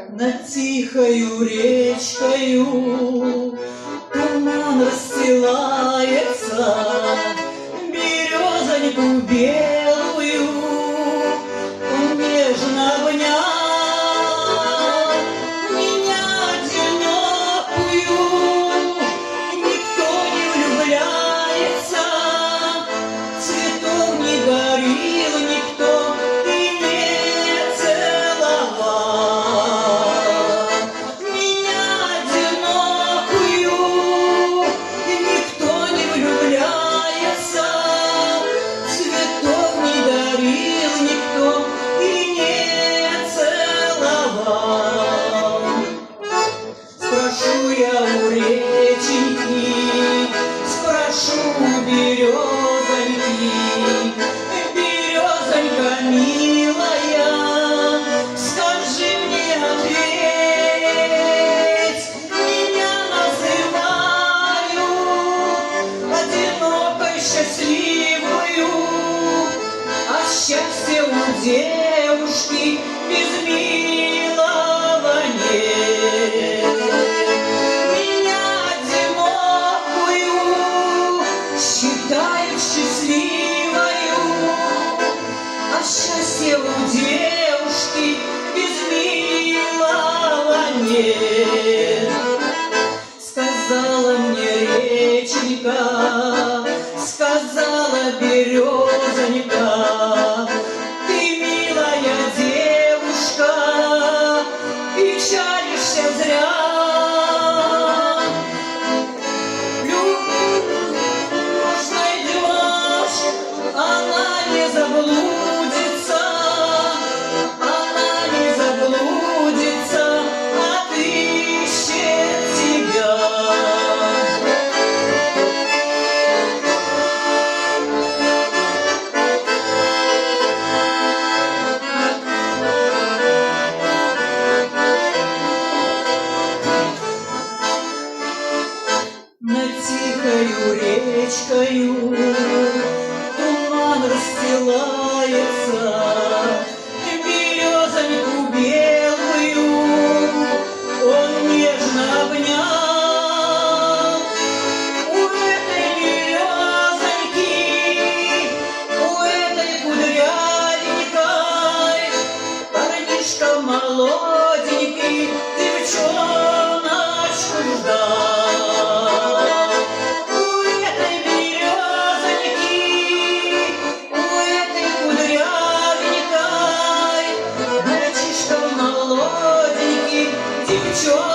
Над тихою речкою туман расстилается, березоньку белую он нежно обнял. Меня одинокую никто не влюбляется, цветов не дарил никто и не целовал. Меня одинокую никто не влюбляется, цветов не дарил никто и не целовал. Спрошу я у реченьки, спрошу у березоньки, березонька милая, скажи мне ответь, меня называют одинокой счастливую, а счастье у девушки без милого нет. Меня одинокую считают счастливою, а счастье у девушки без милого нет. Сказала мне реченька, сказала березонька, ты, милая девушка, печалишься зря. Любовь найдешь, она не заблудится, отыщет тебя. Над тихою речкою туман расстилается, березоньку белую он нежно обнял. У этой березоньки, у этой кудрявенькой парнишка молоденький девчоночку ждал. У этой березоньки, у этой кудрявенькой мальчишка молоденький девчоночку